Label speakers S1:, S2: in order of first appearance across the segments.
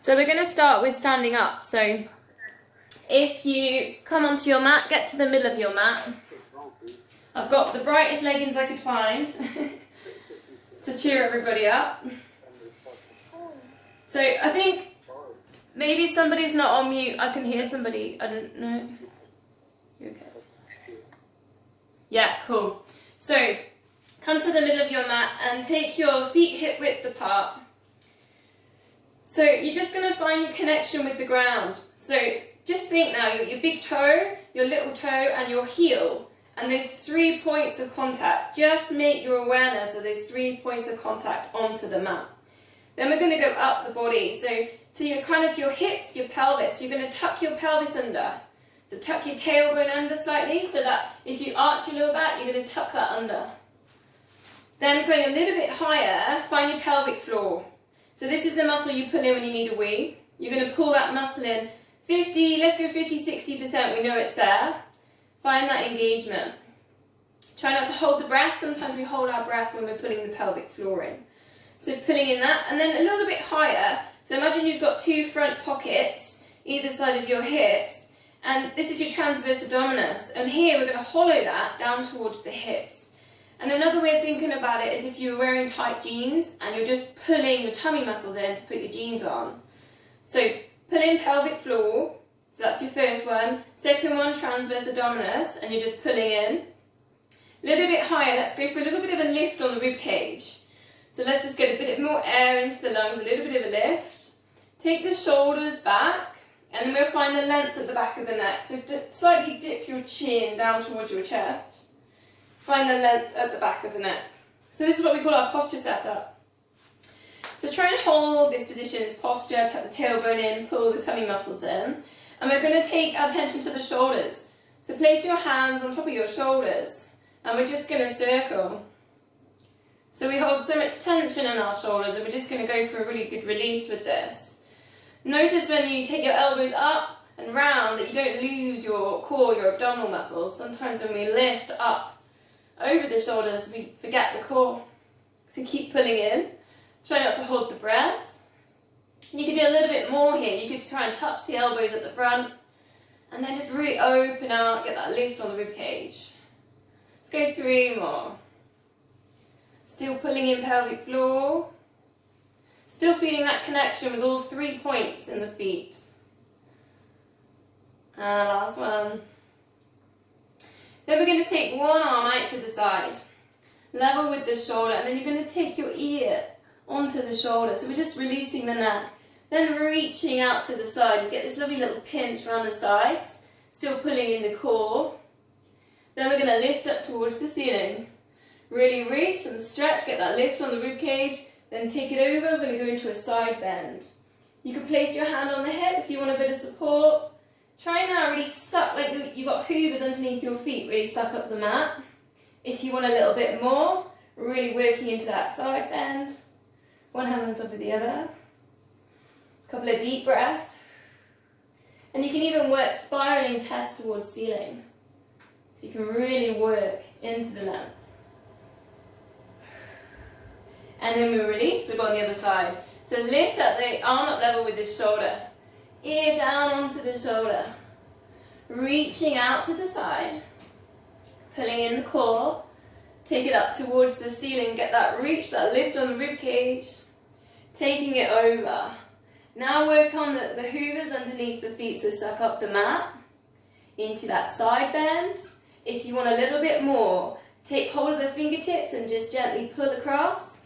S1: So we're going to start with standing up. So if you come onto your mat, get to the middle of your mat. I've got the brightest leggings I could find to cheer everybody up. So I think maybe somebody's not on mute. I can hear somebody. I don't know. You okay? Yeah, cool. So come to the middle of your mat and take your feet hip width apart. So you're just going to find your connection with the ground. So just think now, your big toe, your little toe and your heel, and those 3 points of contact. Just make your awareness of those 3 points of contact onto the mat. Then we're going to go up the body. So to your kind of your hips, your pelvis, you're going to tuck your pelvis under. So tuck your tailbone under slightly so that if you arch your lower back, you're going to tuck that under. Then going a little bit higher, find your pelvic floor. So this is the muscle you pull in when you need a wee. You're going to pull that muscle in 50, let's go 50, 60%, we know it's there. Find that engagement. Try not to hold the breath. Sometimes we hold our breath when we're pulling the pelvic floor in. So pulling in that, and then a little bit higher. So imagine you've got 2 front pockets, either side of your hips, and this is your transverse abdominis. And here we're going to hollow that down towards the hips. And another way of thinking about it is if you're wearing tight jeans and you're just pulling your tummy muscles in to put your jeans on. So pull in pelvic floor, so that's your first one. Second one, transverse abdominis, and you're just pulling in. A little bit higher, let's go for a little bit of a lift on the rib cage. So let's just get a bit more air into the lungs, a little bit of a lift. Take the shoulders back, and then we'll find the length at the back of the neck. So slightly dip your chin down towards your chest. Find the length at the back of the neck. So this is what we call our posture setup. So try and hold this position, this posture, tuck the tailbone in, pull the tummy muscles in. And we're going to take our attention to the shoulders. So place your hands on top of your shoulders. And we're just going to circle. So we hold so much tension in our shoulders and we're just going to go for a really good release with this. Notice when you take your elbows up and round that you don't lose your core, your abdominal muscles. Sometimes when we lift up over the shoulders, we forget the core. So keep pulling in. Try not to hold the breath. You could do a little bit more here. You could try and touch the elbows at the front. And then just really open out, get that lift on the rib cage. Let's go 3 more. Still pulling in pelvic floor. Still feeling that connection with all 3 points in the feet. And last one. Then we're going to take one arm out to the side, level with the shoulder, and then you're going to take your ear onto the shoulder. So we're just releasing the neck, then reaching out to the side. You get this lovely little pinch around the sides, still pulling in the core. Then we're going to lift up towards the ceiling. Really reach and stretch, get that lift on the rib cage, then take it over. We're going to go into a side bend. You can place your hand on the hip if you want a bit of support. Try now, really suck, like you've got hoovers underneath your feet, really suck up the mat. If you want a little bit more, really working into that side bend. One hand on top of the other. A couple of deep breaths. And you can even work spiraling chest towards ceiling. So you can really work into the length. And then we release, we go on the other side. So lift up the arm up level with the shoulder. Ear down onto the shoulder, reaching out to the side, pulling in the core, take it up towards the ceiling, get that reach, that lift on the rib cage, taking it over. Now work on the hoovers underneath the feet, so suck up the mat, into that side bend. If you want a little bit more, take hold of the fingertips and just gently pull across,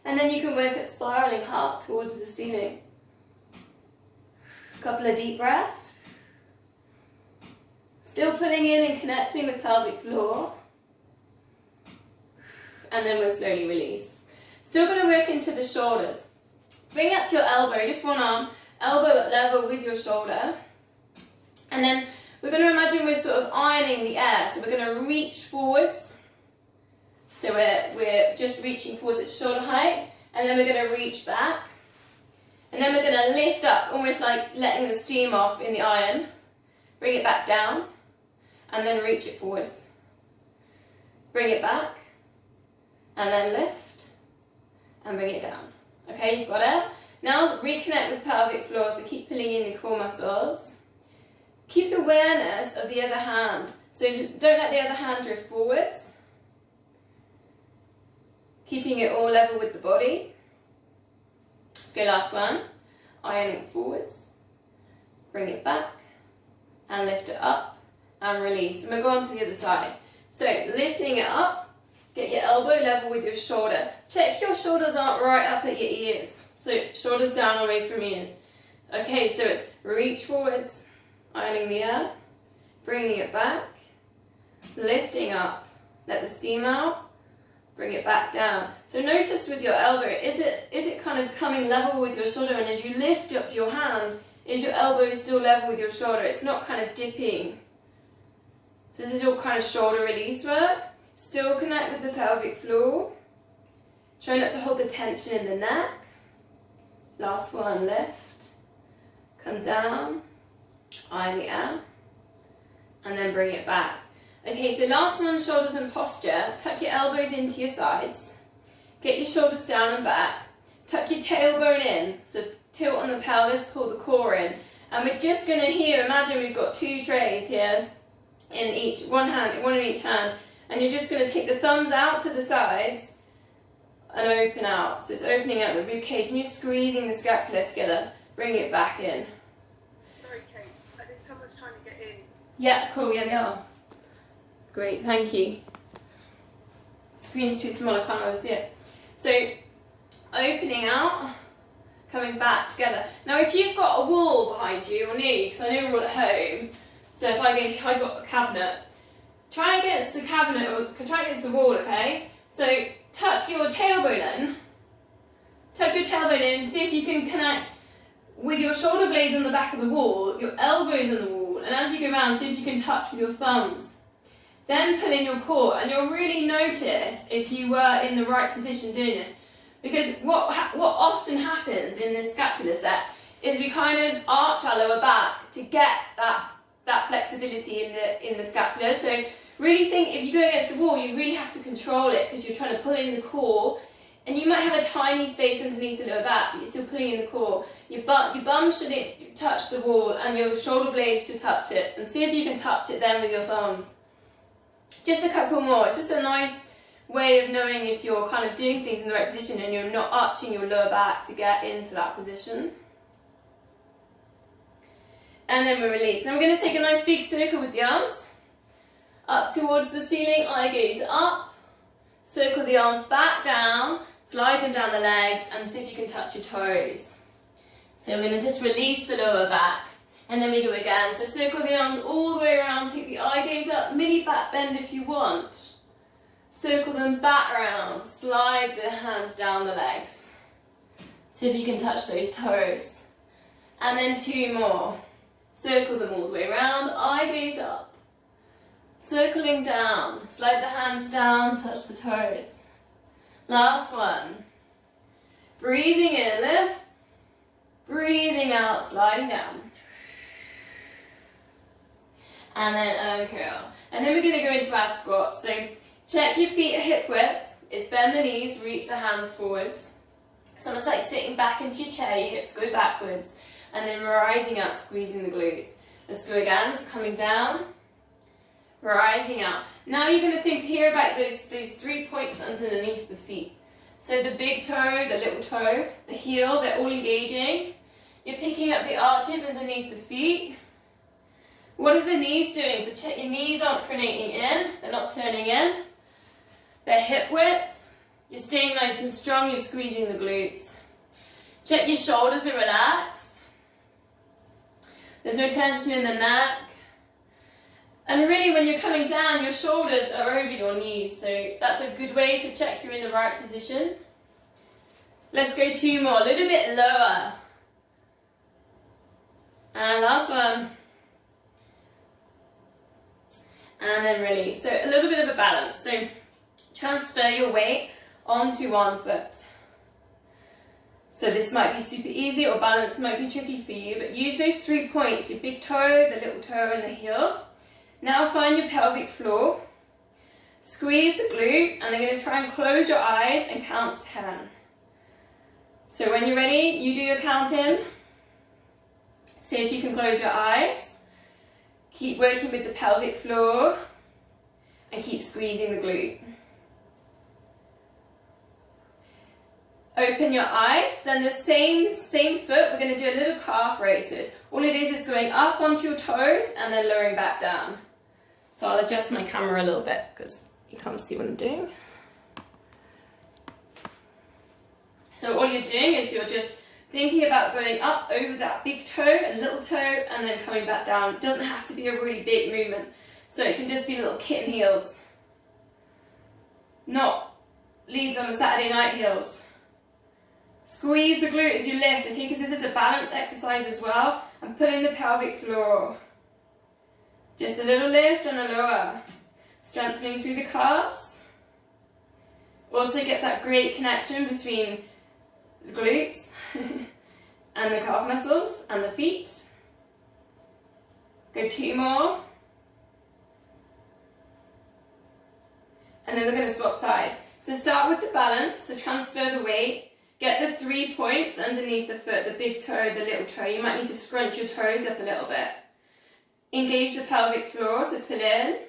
S1: and then you can work at spiraling heart towards the ceiling. Couple of deep breaths. Still pulling in and connecting with pelvic floor. And then we'll slowly release. Still going to work into the shoulders. Bring up your elbow, just one arm, elbow at level with your shoulder. And then we're going to imagine we're sort of ironing the air. So we're going to reach forwards. So we're just reaching forwards at shoulder height. And then we're going to reach back. And then we're going to lift up, almost like letting the steam off in the iron. Bring it back down. And then reach it forwards. Bring it back. And then lift. And bring it down. Okay, you've got it. Now reconnect with pelvic floor, so keep pulling in your core muscles. Keep awareness of the other hand, so don't let the other hand drift forwards. Keeping it all level with the body. Let's go last one. Ironing forwards. Bring it back and lift it up and release. And we'll go on to the other side. So lifting it up, get your elbow level with your shoulder. Check your shoulders aren't right up at your ears. So shoulders down away from ears. Okay, so it's reach forwards, ironing the air, bringing it back, lifting up, let the steam out, bring it back down. So notice with your elbow, is it kind of coming level with your shoulder, and as you lift up your hand, is your elbow still level with your shoulder? It's not kind of dipping. So this is your kind of shoulder release work. Still connect with the pelvic floor. Try not to hold the tension in the neck. Last one, lift, come down, iron the air, and then bring it back. Okay, so last one, shoulders and posture. Tuck your elbows into your sides. Get your shoulders down and back. Tuck your tailbone in. So tilt on the pelvis, pull the core in. And we're just going to here, imagine we've got 2 trays here, in each, one in each hand. And you're just going to take the thumbs out to the sides and open out. So it's opening out the rib cage and you're squeezing the scapula together. Bring it back in.
S2: Sorry, Kate. I think someone's trying to get in.
S1: Yeah, cool. Yeah, they are. Great, thank you. Screen's too small, I can't always see it. So, opening out, coming back together. Now, if you've got a wall behind you or near you, because I know we're all at home, so if I got a cabinet, try against the cabinet or try against the wall, okay? So, tuck your tailbone in. Tuck your tailbone in, see if you can connect with your shoulder blades on the back of the wall, your elbows on the wall, and as you go around, see if you can touch with your thumbs. Then pull in your core, and you'll really notice if you were in the right position doing this. Because what often happens in this scapular set is we kind of arch our lower back to get that flexibility in the scapula. So really think if you go against the wall, you really have to control it because you're trying to pull in the core, and you might have a tiny space underneath the lower back, but you're still pulling in the core. Your bum should touch the wall, and your shoulder blades should touch it. And see if you can touch it then with your thumbs. Just a couple more. It's just a nice way of knowing if you're kind of doing things in the right position and you're not arching your lower back to get into that position. And then we release. Now we're going to take a nice big circle with the arms up towards the ceiling, eye gaze up, circle the arms back down, slide them down the legs, and see if you can touch your toes. So we're going to just release the lower back. And then we go again. So circle the arms all the way around, take the eye gaze up, mini back bend if you want. Circle them back around, slide the hands down the legs. See if you can touch those toes. And then 2 more. Circle them all the way around, eye gaze up. Circling down, slide the hands down, touch the toes. Last one. Breathing in, lift. Breathing out, sliding down. And then uncurl. And then we're going to go into our squat. So check your feet at hip width. It's bend the knees, reach the hands forwards. It's almost like sitting back into your chair, your hips go backwards. And then rising up, squeezing the glutes. Let's go again, it's coming down, rising up. Now you're going to think here about those 3 points underneath the feet. So the big toe, the little toe, the heel, they're all engaging. You're picking up the arches underneath the feet. What are the knees doing? So check your knees aren't pronating in, they're not turning in. They're hip width. You're staying nice and strong, you're squeezing the glutes. Check your shoulders are relaxed. There's no tension in the neck. And really when you're coming down, your shoulders are over your knees. So that's a good way to check you're in the right position. Let's go 2 more, a little bit lower. And last one. And then release. So a little bit of a balance. So transfer your weight onto one foot. So this might be super easy or balance might be tricky for you, but use those 3 points, your big toe, the little toe and the heel. Now find your pelvic floor. Squeeze the glute and then you're going to try and close your eyes and count to 10. So when you're ready, you do your counting. See if you can close your eyes. Keep working with the pelvic floor and keep squeezing the glute. Open your eyes, then the same foot, we're going to do a little calf raise. So all it is going up onto your toes and then lowering back down. So I'll adjust my camera a little bit because you can't see what I'm doing. So all you're doing is you're just thinking about going up over that big toe and little toe and then coming back down. It doesn't have to be a really big movement. So it can just be little kitten heels. Not leads on a Saturday night heels. Squeeze the glute as you lift, okay, because this is a balance exercise as well. And pull in the pelvic floor. Just a little lift and a lower. Strengthening through the calves. Also gets that great connection between the glutes and the calf muscles and the feet. Go 2 more. And then we're going to swap sides. So start with the balance, so transfer the weight. Get the 3 points underneath the foot, the big toe, the little toe. You might need to scrunch your toes up a little bit. Engage the pelvic floor, so pull in.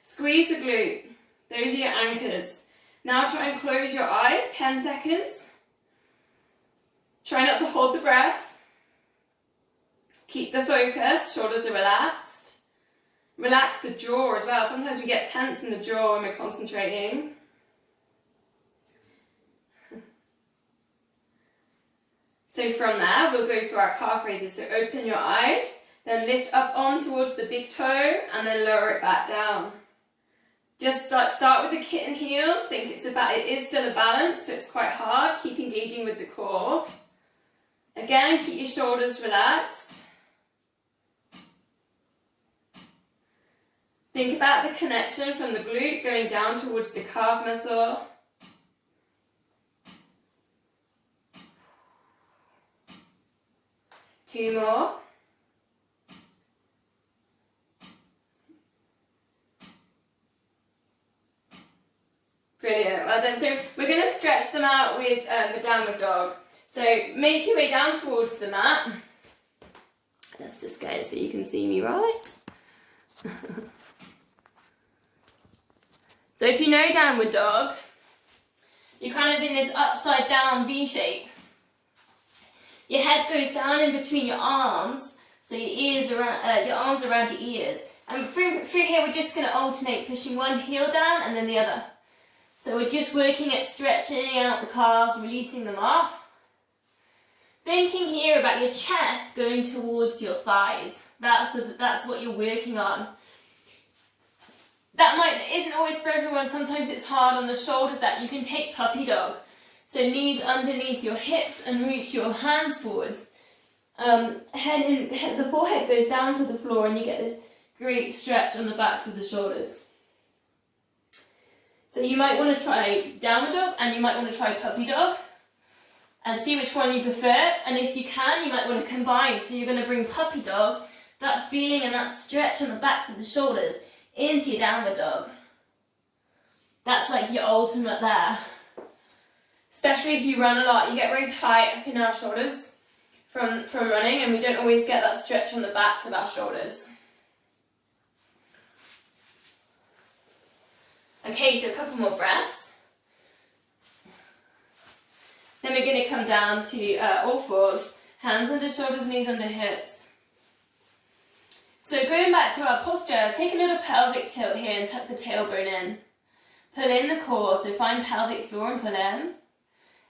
S1: Squeeze the glute. Those are your anchors. Now try and close your eyes, 10 seconds. Try not to hold the breath. Keep the focus, shoulders are relaxed. Relax the jaw as well. Sometimes we get tense in the jaw when we're concentrating. So from there, we'll go through our calf raises. So open your eyes, then lift up on towards the big toe, and then lower it back down. Just start with the kitten heels. Think it is still a balance, so it's quite hard. Keep engaging with the core. Again, keep your shoulders relaxed. Think about the connection from the glute going down towards the calf muscle. Two more. Brilliant, well done. So we're going to stretch them out with the downward dog. So make your way down towards the mat. Let's just get it so you can see me right. So if you know downward dog, you're kind of in this upside down V shape. Your head goes down in between your arms, so your arms around your ears. And through here, we're just going to alternate pushing one heel down and then the other. So we're just working at stretching out the calves, releasing them off. Thinking here about your chest going towards your thighs. That's what you're working on. That isn't always for everyone. Sometimes it's hard on the shoulders. That you can take puppy dog. So knees underneath your hips and reach your hands forwards. The forehead goes down to the floor and you get this great stretch on the backs of the shoulders. So you might want to try downward dog and you might want to try puppy dog and see which one you prefer. And if you can, you might want to combine. So you're going to bring puppy dog, that feeling and that stretch on the backs of the shoulders, into your downward dog. That's like your ultimate there. Especially if you run a lot, you get very tight up in our shoulders from running, and we don't always get that stretch on the backs of our shoulders. Okay, so a couple more breaths. Then we're going to come down to all fours, hands under shoulders, knees under hips. So going back to our posture, take a little pelvic tilt here and tuck the tailbone in. Pull in the core, so find pelvic floor and pull in.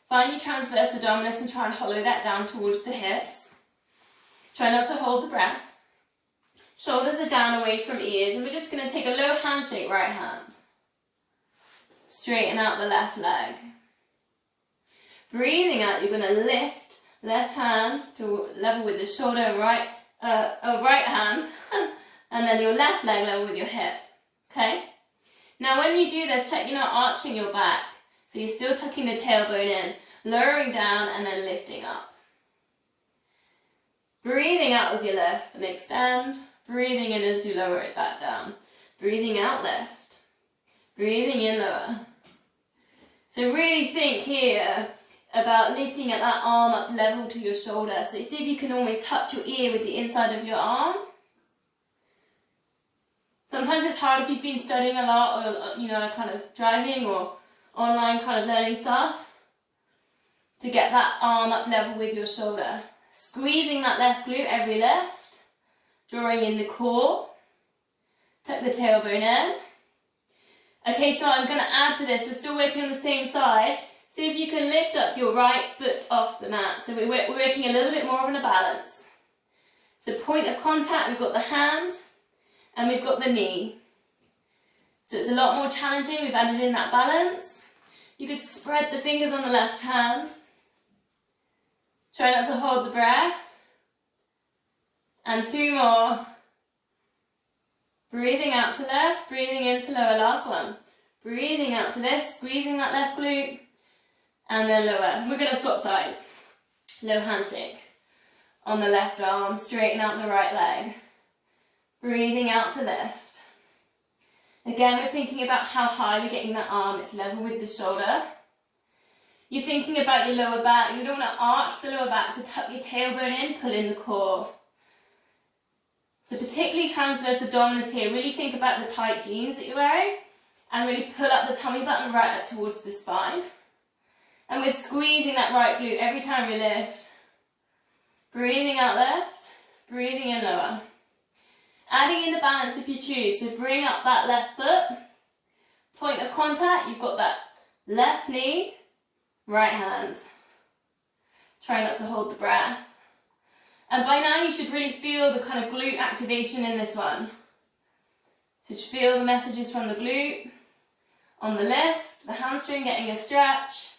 S1: Find your transverse abdominis and try and hollow that down towards the hips. Try not to hold the breath. Shoulders are down away from ears, and we're just going to take a low handshake, right hand. Straighten out the left leg. Breathing out, you're going to lift left hand to level with the shoulder and right hand, and then your left leg level with your hip. Okay? Now when you do this, check you're not arching your back. So you're still tucking the tailbone in, lowering down and then lifting up. Breathing out as you lift and extend. Breathing in as you lower it back down. Breathing out, lift. Breathing in, lower. So really think here about lifting at that arm up level to your shoulder. So see if you can almost touch your ear with the inside of your arm. Sometimes it's hard if you've been studying a lot or, you know, kind of driving or online kind of learning stuff, to get that arm up level with your shoulder. Squeezing that left glute every lift, drawing in the core, tuck the tailbone in. Okay, so I'm going to add to this, we're still working on the same side. See if you can lift up your right foot off the mat. So we're working a little bit more on a balance. So point of contact, we've got the hand and we've got the knee. So it's a lot more challenging, we've added in that balance. You could spread the fingers on the left hand. Try not to hold the breath. And 2 more. Breathing out to left, breathing into lower, last one. Breathing out to lift, squeezing that left glute. And then lower. We're going to swap sides. Low handshake. On the left arm, straighten out the right leg. Breathing out to lift. Again, we're thinking about how high we're getting that arm. It's level with the shoulder. You're thinking about your lower back. You don't want to arch the lower back, so tuck your tailbone in, pull in the core. So particularly transverse abdominis here. Really think about the tight jeans that you're wearing and really pull up the tummy button right up towards the spine. And we're squeezing that right glute every time we lift. Breathing out left, breathing in lower. Adding in the balance if you choose. So bring up that left foot. Point of contact, you've got that left knee, right hand. Try not to hold the breath. And by now you should really feel the kind of glute activation in this one. So just feel the messages from the glute, on the lift, the hamstring getting a stretch,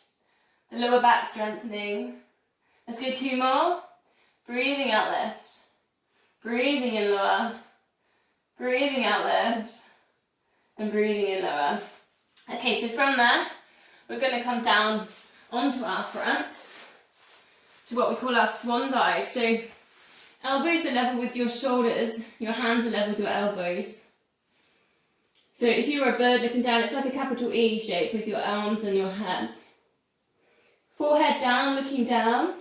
S1: the lower back strengthening. Let's go 2 more. Breathing out left, breathing in lower, breathing out left, and breathing in lower. Okay, so from there, we're going to come down onto our fronts to what we call our swan dive. So elbows are level with your shoulders, your hands are level with your elbows. So if you were a bird looking down, it's like a capital E shape with your arms and your head. Forehead down, looking down.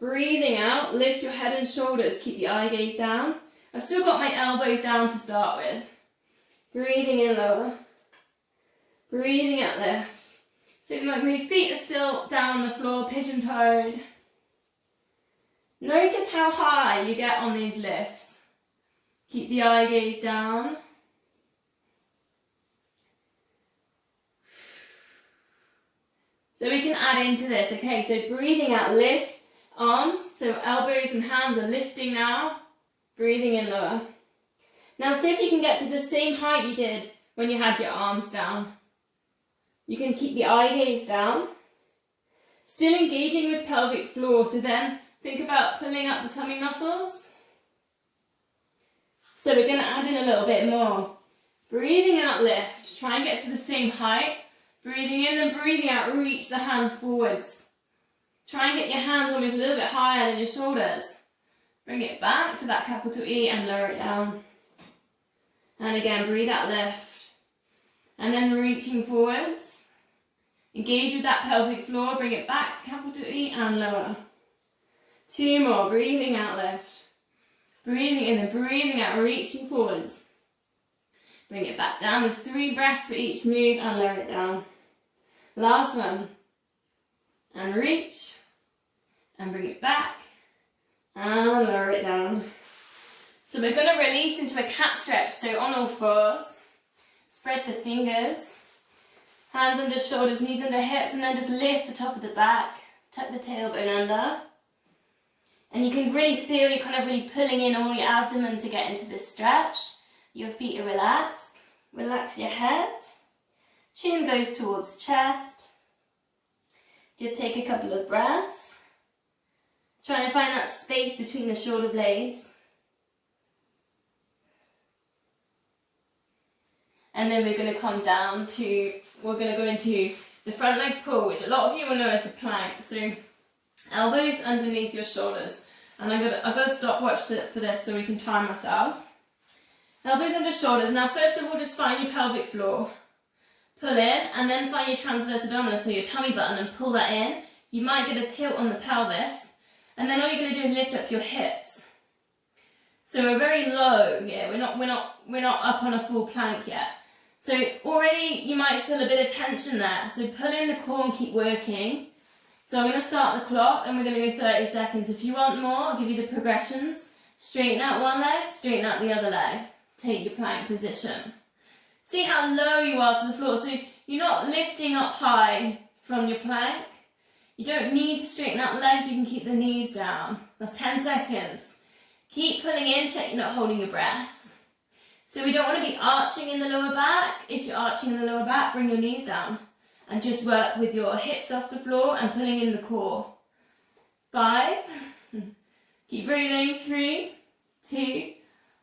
S1: Breathing out, lift your head and shoulders, keep the eye gaze down. I've still got my elbows down to start with. Breathing in lower. Breathing out left. So my feet are still down on the floor, pigeon-toed. Notice how high you get on these lifts. Keep the eye gaze down. So we can add into this, okay, so breathing out, lift, arms, so elbows and hands are lifting now, breathing in lower. Now see if you can get to the same height you did when you had your arms down. You can keep the eye gaze down, still engaging with pelvic floor, so then think about pulling up the tummy muscles. So we're going to add in a little bit more. Breathing out, lift, try and get to the same height. Breathing in and breathing out, reach the hands forwards. Try and get your hands almost a little bit higher than your shoulders. Bring it back to that capital E and lower it down. And again, breathe out, lift. And then reaching forwards. Engage with that pelvic floor, bring it back to capital E and lower. 2 more, breathing out, lift. Breathing in and breathing out, reaching forwards. Bring it back down, there's 3 breaths for each move and lower it down. Last one. And reach. And bring it back. And lower it down. So we're going to release into a cat stretch. So on all fours. Spread the fingers. Hands under shoulders, knees under hips. And then just lift the top of the back. Tuck the tailbone under. And you can really feel you're kind of really pulling in all your abdomen to get into this stretch. Your feet are relaxed. Relax your head. Chin goes towards chest. Just take a couple of breaths. Try and find that space between the shoulder blades. And then we're going to come down to, we're going to go into the front leg pull, which a lot of you will know as the plank. So elbows underneath your shoulders. And I've got a stopwatch for this so we can time ourselves. Elbows under shoulders. Now first of all, just find your pelvic floor. Pull in and then find your transverse abdominis, so your tummy button, and pull that in. you might get a tilt on the pelvis, and then all you're going to do is lift up your hips. So we're very low here. We're not up on a full plank yet. So already you might feel a bit of tension there. So pull in the core and keep working. So I'm going to start the clock and we're going to go 30 seconds. If you want more, I'll give you the progressions. Straighten out one leg, straighten out the other leg. Take your plank position. See how low you are to the floor. So you're not lifting up high from your plank. You don't need to straighten out the legs, you can keep the knees down. That's 10 seconds. Keep pulling in, check you're not holding your breath. So we don't want to be arching in the lower back. If you're arching in the lower back, bring your knees down. And just work with your hips off the floor and pulling in the core. 5. Keep breathing. 3, 2,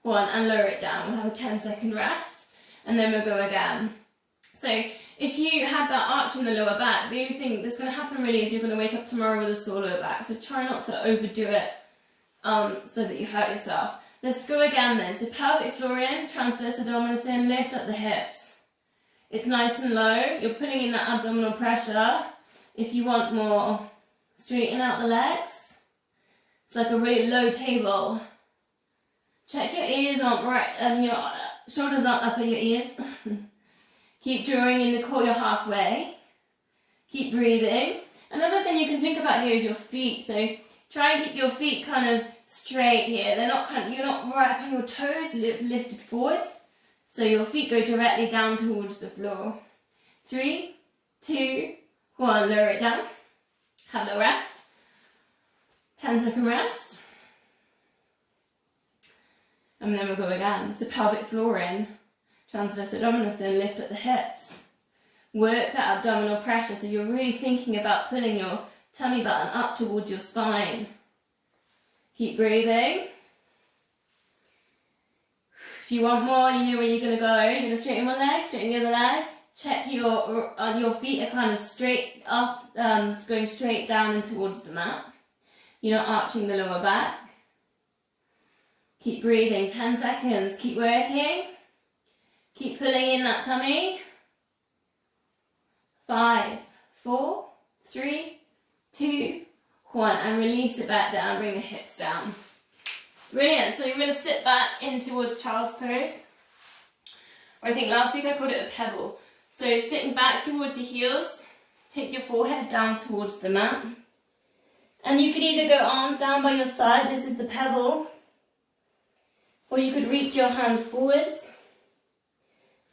S1: 1. And lower it down. We'll have a 10-second rest. And then we'll go again. So if you had that arch in the lower back, the only thing that's going to happen really is you're going to wake up tomorrow with a sore lower back. So try not to overdo it so that you hurt yourself. Let's go again then. So pelvic floor in, transverse abdominis in, lift up the hips. It's nice and low. You're putting in that abdominal pressure. If you want more, straighten out the legs. It's like a really low table. Check your ears aren't right, your shoulders aren't up at your ears. Keep drawing in the core, you're halfway. Keep breathing. Another thing you can think about here is your feet. So try and keep your feet kind of straight here. You're not right up on your toes, lifted forwards. So your feet go directly down towards the floor. 3, 2, 1, lower it down. Have a rest. 10-second rest. And then we'll go again. So pelvic floor in. Transverse abdominis in, lift at the hips. Work that abdominal pressure so you're really thinking about pulling your tummy button up towards your spine. Keep breathing. If you want more, you know where you're going to go. You're going to straighten one leg, straighten the other leg. Check your feet are kind of straight up, going straight down and towards the mat. You're not arching the lower back. Keep breathing, 10 seconds. Keep working. Keep pulling in that tummy. 5, 4, 3, 2, 1. And release it back down. Bring the hips down. Brilliant. So you're going to sit back in towards child's pose. Or I think last week I called it a pebble. So sitting back towards your heels. Take your forehead down towards the mat. And you could either go arms down by your side. This is the pebble. Or you could reach your hands forwards.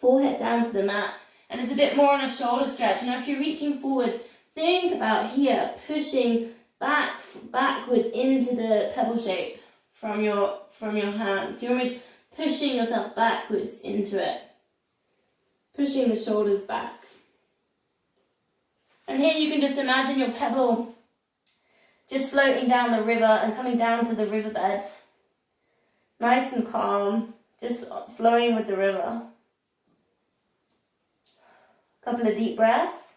S1: Forehead down to the mat. And it's a bit more on a shoulder stretch. Now if you're reaching forwards, think about here, pushing backwards into the pebble shape from your hands. You're almost pushing yourself backwards into it. Pushing the shoulders back. And here you can just imagine your pebble just floating down the river and coming down to the riverbed. Nice and calm, just flowing with the river. Couple of deep breaths.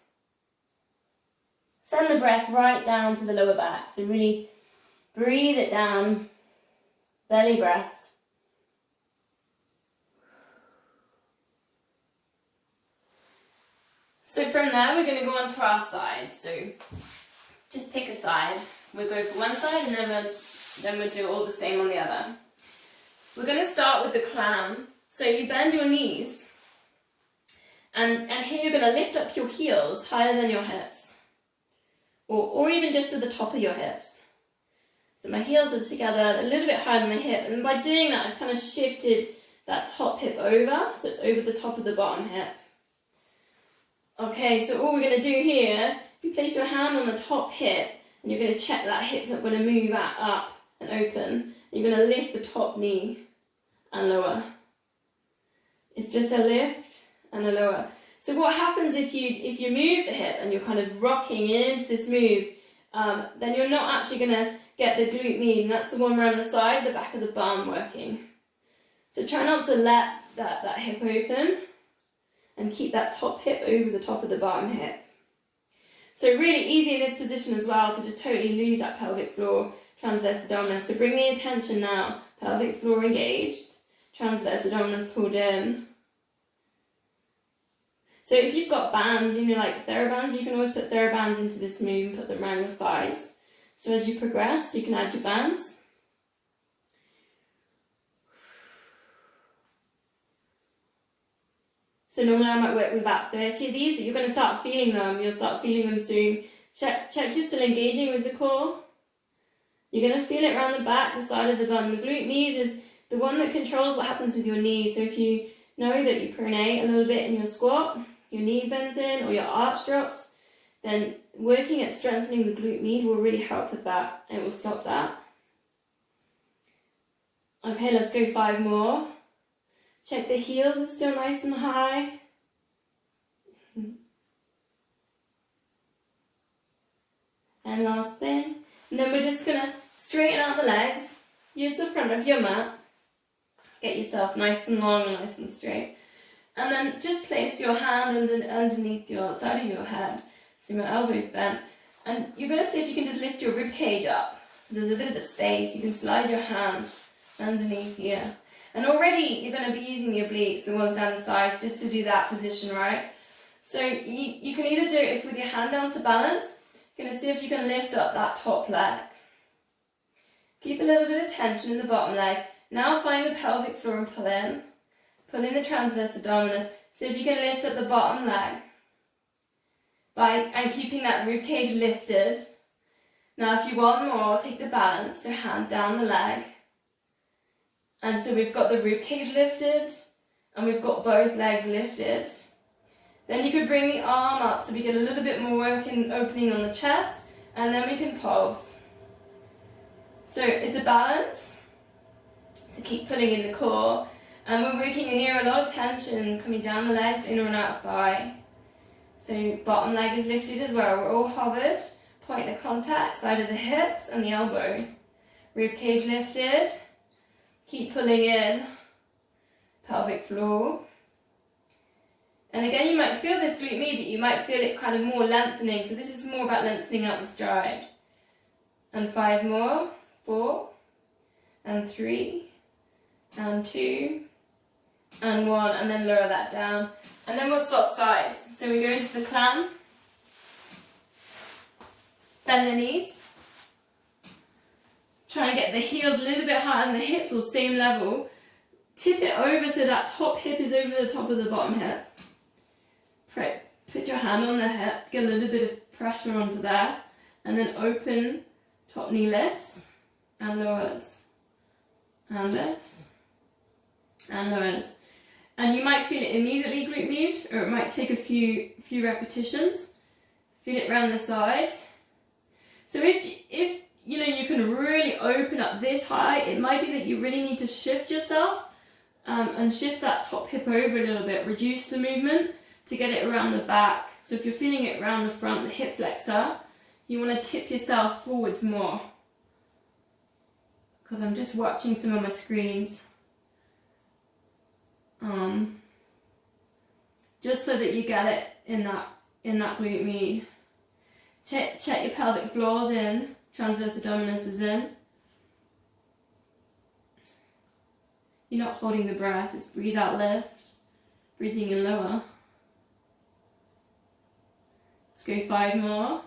S1: Send the breath right down to the lower back. So really breathe it down. Belly breaths. So from there we're going to go on to our sides. So just pick a side. We'll go for one side and then we'll do all the same on the other. We're going to start with the clam. So you bend your knees. And here you're going to lift up your heels higher than your hips. Or even just to the top of your hips. So my heels are together, a little bit higher than my hip. And by doing that, I've kind of shifted that top hip over. So it's over the top of the bottom hip. Okay, so all we're going to do here, if you place your hand on the top hip, and you're going to check that hip's not going to move up and open. You're going to lift the top knee and lower. It's just a lift and a lower. So what happens if you move the hip and you're kind of rocking into this move, then you're not actually going to get the glute med, and that's the one around the side, the back of the bum working. So try not to let that hip open and keep that top hip over the top of the bottom hip. So really easy in this position as well to just totally lose that pelvic floor, transverse abdominis. So bring the attention now, pelvic floor engaged, transverse abdominis pulled in. So if you've got bands, you know, like TheraBands, you can always put TheraBands into this move and put them around your thighs. So as you progress, you can add your bands. So normally I might work with about 30 of these, but you're going to start feeling them. You'll start feeling them soon. Check you're still engaging with the core. You're going to feel it around the back, the side of the bum. The glute med is the one that controls what happens with your knees. So if you know that you pronate a little bit in your squat, your knee bends in or your arch drops, then working at strengthening the glute med will really help with that. It will stop that. Okay, let's go 5 more. Check the heels are still nice and high. And last thing. And then we're just going to straighten out the legs. Use the front of your mat. Get yourself nice and long and nice and straight. And then just place your hand underneath your side of your head. So your elbow's bent. And you're going to see if you can just lift your rib cage up. So there's a bit of a space. You can slide your hand underneath here. And already you're going to be using your obliques, the ones down the sides, just to do that position, right? So you can either do it with your hand down to balance. You're going to see if you can lift up that top leg. Keep a little bit of tension in the bottom leg. Now find the pelvic floor and pull in. Pull in the transverse abdominis. See if you can lift up the bottom leg. And keeping that rib cage lifted. Now if you want more, take the balance, so hand down the leg. And so we've got the rib cage lifted, and we've got both legs lifted. Then you could bring the arm up so we get a little bit more work in opening on the chest, and then we can pulse. So it's a balance. So keep pulling in the core. And we're working here a lot of tension coming down the legs, in and out of thigh. So bottom leg is lifted as well. We're all hovered. Point of contact, side of the hips and the elbow. Rib cage lifted. Keep pulling in, pelvic floor. And again, you might feel this glute med, but you might feel it kind of more lengthening. So this is more about lengthening out the stride. And 5 more, 4, and 3, and 2, and 1, and then lower that down. And then we'll swap sides. So we go into the clam, bend the knees. Try and get the heels a little bit higher and the hips or same level. Tip it over so that top hip is over the top of the bottom hip. Put your hand on the hip, get a little bit of pressure onto there, and then open, top knee lifts and lowers, and lifts and lowers. And you might feel it immediately, glute med, or it might take a few repetitions. Feel it around the side. So if you know, you can really open up this high, it might be that you really need to shift yourself and shift that top hip over a little bit, reduce the movement to get it around the back. So if you're feeling it around the front, the hip flexor, you want to tip yourself forwards more. Because I'm just watching some of my screens. Just so that you get it in that glute med. Check your pelvic floors in. Transverse abdominis is in. You're not holding the breath, it's breathe out, lift. Breathing in lower. Let's go 5 more.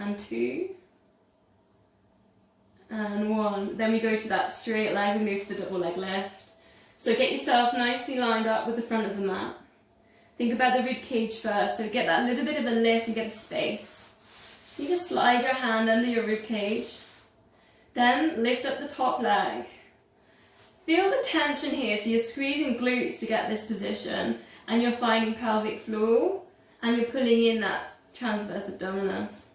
S1: And 2. And 1. Then we go to that straight leg, we move to the double leg lift. So get yourself nicely lined up with the front of the mat. Think about the rib cage first, so get that little bit of a lift and get a space. You just slide your hand under your rib cage. Then lift up the top leg. Feel the tension here, so you're squeezing glutes to get this position, and you're finding pelvic floor, and you're pulling in that transverse abdominis.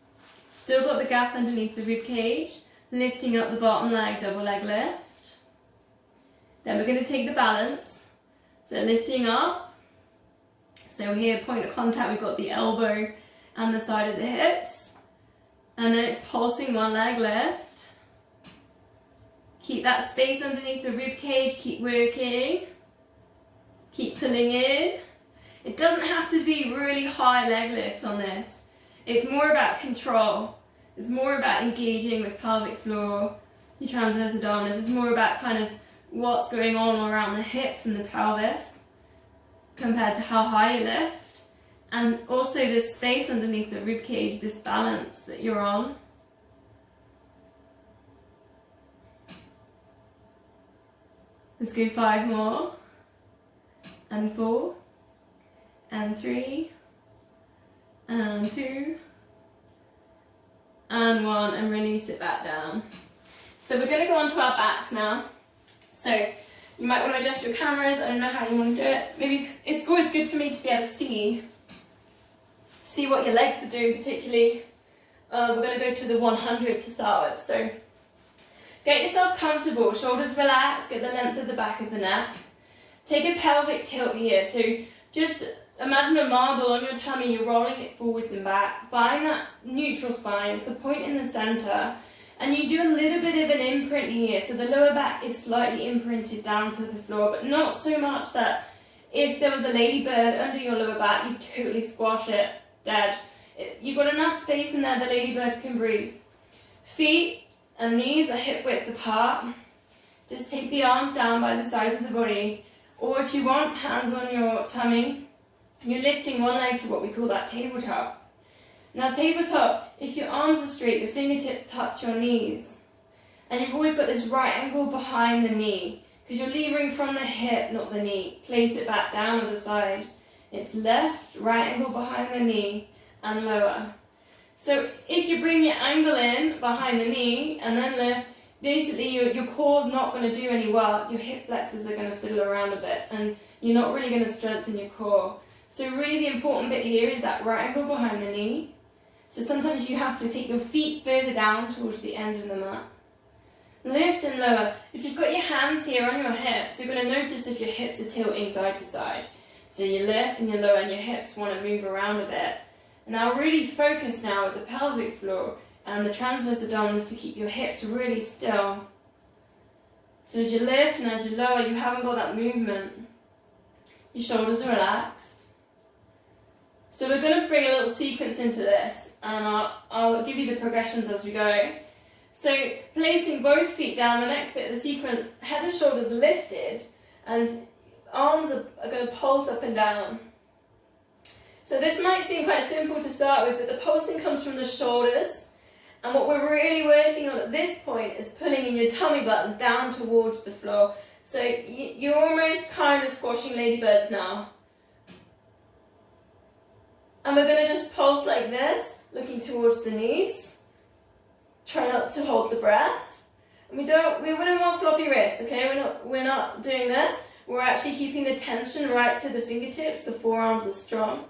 S1: Still got the gap underneath the rib cage, lifting up the bottom leg, double leg lift. Then we're going to take the balance, so lifting up. So here, point of contact, we've got the elbow and the side of the hips. And then it's pulsing one leg lift. Keep that space underneath the rib cage, keep working. Keep pulling in. It doesn't have to be really high leg lifts on this. It's more about control. It's more about engaging with pelvic floor. your transverse abdominis. It's more about kind of what's going on around the hips and the pelvis compared to how high you lift. And also this space underneath the rib cage, this balance that you're on. Let's go 5 more. And 4. And 3. And 2. And 1. And release it back down. So we're going to go on to our backs now. So you might want to adjust your cameras. I don't know how you want to do it. Maybe it's always good for me to be able to see what your legs are doing particularly. We're going to go to the 100 to start with. So get yourself comfortable, shoulders relaxed, get the length of the back of the neck. Take a pelvic tilt here. So just imagine a marble on your tummy, you're rolling it forwards and back. Find that neutral spine, it's the point in the center. And you do a little bit of an imprint here. So the lower back is slightly imprinted down to the floor, but not so much that if there was a ladybird under your lower back, you totally squash it dead. You've got enough space in there the ladybird can breathe. Feet and knees are hip width apart. Just take the arms down by the sides of the body. Or if you want, hands on your tummy. You're lifting one leg to what we call that tabletop. Now tabletop, if your arms are straight, your fingertips touch your knees. And you've always got this right angle behind the knee, because you're levering from the hip, not the knee. Place it back down to the side. It's left, right angle behind the knee, and lower. So if you bring your angle in behind the knee and then lift, basically your core's not going to do any work. Your hip flexors are going to fiddle around a bit, and you're not really going to strengthen your core. So really the important bit here is that right angle behind the knee. So sometimes you have to take your feet further down towards the end of the mat. Lift and lower. If you've got your hands here on your hips, you're going to notice if your hips are tilting side to side. So you lift and you lower and your hips want to move around a bit. And now really focus now with the pelvic floor and the transverse abdominis to keep your hips really still. So as you lift and as you lower, you haven't got that movement. Your shoulders are relaxed. So we're going to bring a little sequence into this, and I'll give you the progressions as we go. So placing both feet down, the next bit of the sequence, head and shoulders lifted, and arms are going to pulse up and down. So this might seem quite simple to start with, but the pulsing comes from the shoulders, and what we're really working on at this point is pulling in your tummy button down towards the floor. So you're almost kind of squashing ladybirds now. And we're going to just pulse like this, looking towards the knees. Try not to hold the breath. And we wouldn't want floppy wrists, okay? We're not doing this. We're actually keeping the tension right to the fingertips. The forearms are strong.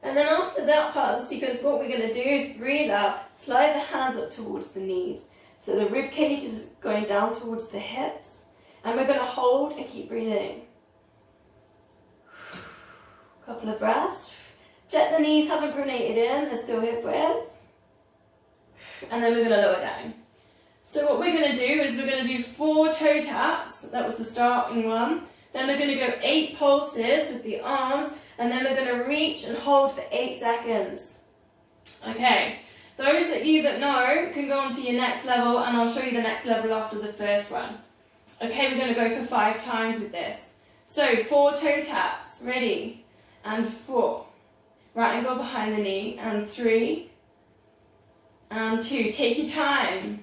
S1: And then after that part of the sequence, what we're going to do is breathe out, slide the hands up towards the knees. So the rib cage is going down towards the hips. And we're going to hold and keep breathing. Couple of breaths. Check the knees haven't pronated in, they're still hip width. And then we're going to lower down. So what we're going to do is we're going to do 4 toe taps. That was the starting one. Then we're going to go 8 pulses with the arms, and then we're going to reach and hold for 8 seconds. Okay, those of you that know can go on to your next level, and I'll show you the next level after the first one. Okay, we're going to go for 5 times with this. So 4 toe taps, ready? And 4. Right angle behind the knee. And 3. And 2. Take your time.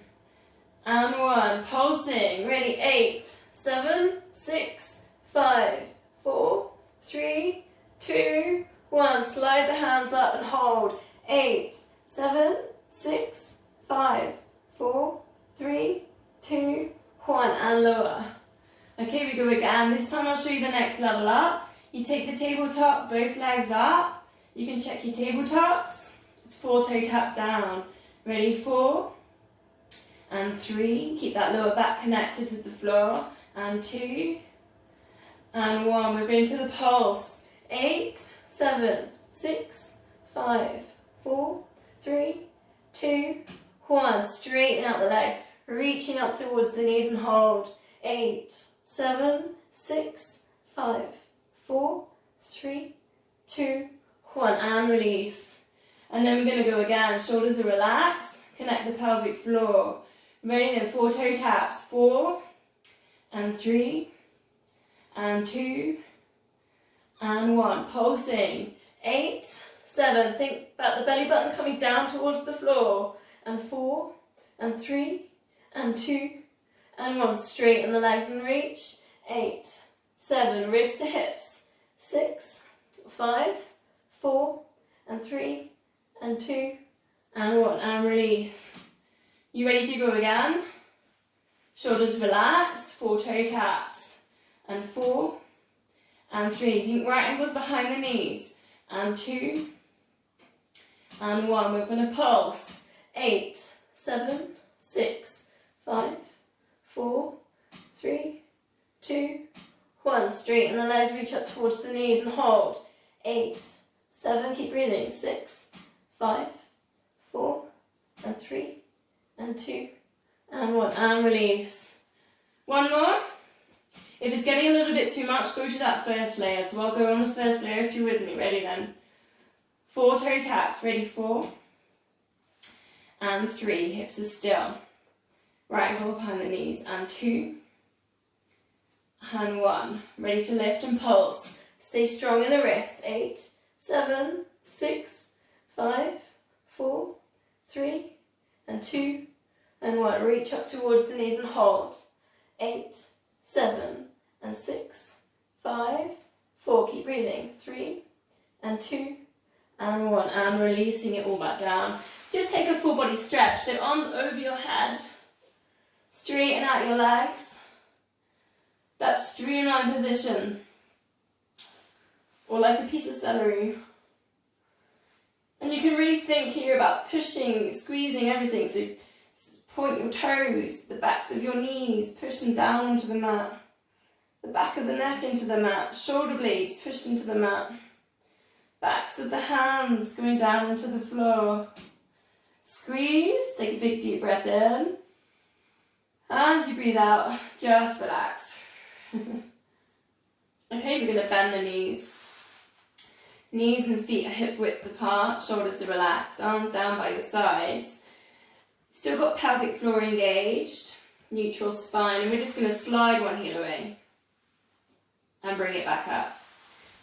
S1: And 1. Pulsing. Ready? 8, 7, 6, 5, 4, 3, 2, 1. Slide the hands up and hold. 8, 7, 6, 5, 4, 3, 2, 1. And lower. Okay, we go again. This time I'll show you the next level up. You take the tabletop, both legs up. You can check your tabletops. It's 4 toe taps down. Ready? 4. And 3. Keep that lower back connected with the floor. And 2. And 1. We're going to the pulse. 8, 7, 6, 5, 4, 3, 2, 1. Straighten out the legs. Reaching up towards the knees and hold. 8, 7, 6, 5, 4, 3, 2, 1, and release. And then we're going to go again. Shoulders are relaxed. Connect the pelvic floor. Ready then, 4 toe taps. 4 and 3 and 2 and 1. Pulsing. 8, 7. Think about the belly button coming down towards the floor. And 4 and 3 and 2 and 1. Straighten the legs and reach. 8, 7. Ribs to hips. 6, 5, 4 and 3 and 2 and 1. And release. You ready to go again? Shoulders relaxed. 4 toe taps. And 4 and 3. Think right ankles behind the knees. And 2 and 1. We're going to pulse. 8, 7, 6, 5, 4, 3, 2, 1. Straighten the legs, reach up towards the knees and hold. 8, 7, keep breathing. 6, 5, 4, and 3, and 2, and 1. And release. One more. If it's getting a little bit too much, go to that first layer. So I'll go on the first layer if you're with me. Ready then? 4 toe taps. Ready? 4 and 3. Hips are still. Right ankle behind the knees. And 2 and 1. Ready to lift and pulse. Stay strong in the wrist. 8, 7, 6, 5, 4, 3, and 2, and 1. Reach up towards the knees and hold. 8, 7, and 6, 5, 4. Keep breathing. 3, and 2, and 1. And releasing it all back down. Just take a full body stretch. So arms over your head. Straighten out your legs. That streamlined position. Or like a piece of celery. And you can really think here about pushing, squeezing everything. So point your toes, the backs of your knees, push them down onto the mat. The back of the neck into the mat. Shoulder blades pushed into the mat. Backs of the hands going down into the floor. Squeeze, take a big deep breath in. As you breathe out, just relax. Okay, we're going to bend the knees. Knees and feet are hip width apart, shoulders are relaxed, arms down by your sides. Still got pelvic floor engaged, neutral spine, and we're just going to slide one heel away and bring it back up.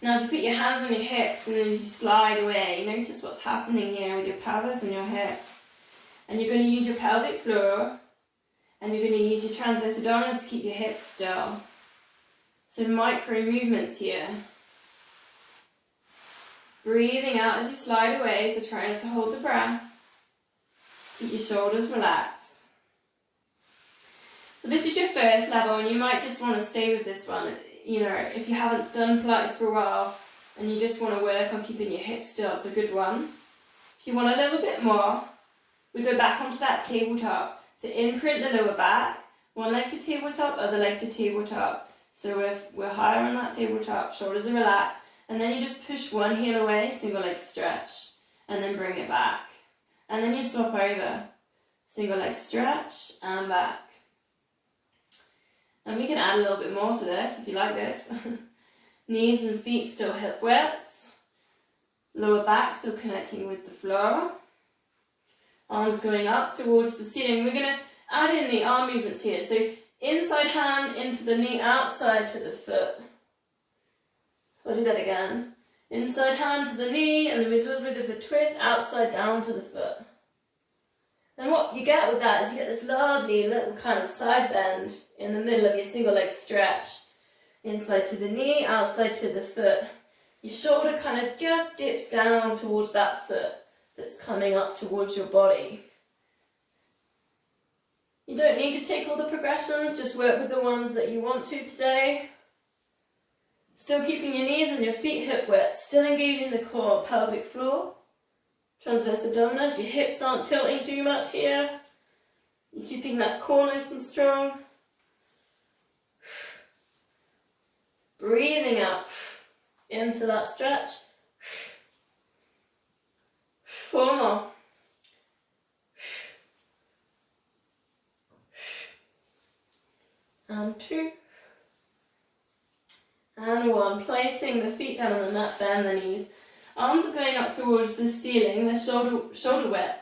S1: Now if you put your hands on your hips and then as you slide away, notice what's happening here with your pelvis and your hips. And you're going to use your pelvic floor and you're going to use your transverse abdominals to keep your hips still. So micro movements here. Breathing out as you slide away, so try not to hold the breath. Keep your shoulders relaxed. So this is your first level and you might just want to stay with this one. You know, if you haven't done Pilates for a while and you just want to work on keeping your hips still, it's a good one. If you want a little bit more, we go back onto that tabletop. So imprint the lower back, one leg to tabletop, other leg to tabletop. So if we're higher on that tabletop, shoulders are relaxed, and then you just push one heel away, single leg stretch, and then bring it back. And then you swap over, single leg stretch, and back. And we can add a little bit more to this if you like this. Knees and feet still hip width. Lower back still connecting with the floor. Arms going up towards the ceiling. We're going to add in the arm movements here. So inside hand into the knee, outside to the foot. I'll do that again. Inside hand to the knee, and then with a little bit of a twist, outside down to the foot. And what you get with that is you get this lovely little kind of side bend in the middle of your single leg stretch. Inside to the knee, outside to the foot. Your shoulder kind of just dips down towards that foot that's coming up towards your body. You don't need to take all the progressions, just work with the ones that you want to today. Still keeping your knees and your feet hip width, still engaging the core, pelvic floor. Transverse abdominals, your hips aren't tilting too much here. You're keeping that core nice and strong. Breathing out into that stretch. 4 more. And 2. And 1. Placing the feet down on the mat, bend the knees. Arms are going up towards the ceiling, the shoulder width.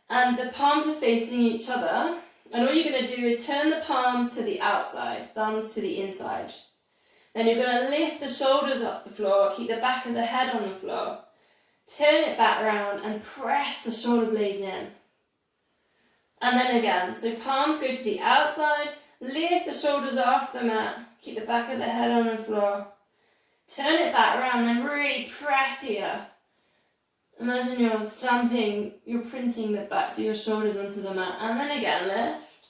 S1: And the palms are facing each other. And all you're going to do is turn the palms to the outside, thumbs to the inside. Then you're going to lift the shoulders off the floor, keep the back of the head on the floor. Turn it back round and press the shoulder blades in. And then again, so palms go to the outside, lift the shoulders off the mat, keep the back of the head on the floor. Turn it back round and really press here. Imagine you're stamping, you're printing the backs of your shoulders onto the mat. And then again, lift.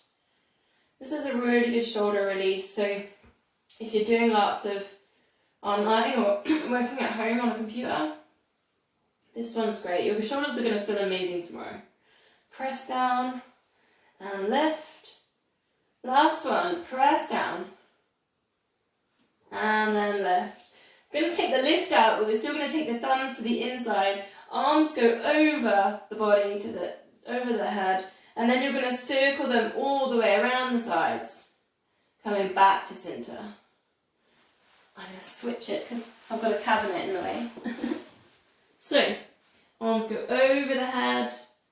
S1: This is a really good shoulder release. So if you're doing lots of online or working at home on a computer, this one's great. Your shoulders are going to feel amazing tomorrow. Press down and lift. Last one, press down and then lift. We're going to take the lift out, but we're still going to take the thumbs to the inside. Arms go over the body, over the head, and then you're going to circle them all the way around the sides, coming back to centre. I'm going to switch it because I've got a cabinet in the way. So, arms go over the head,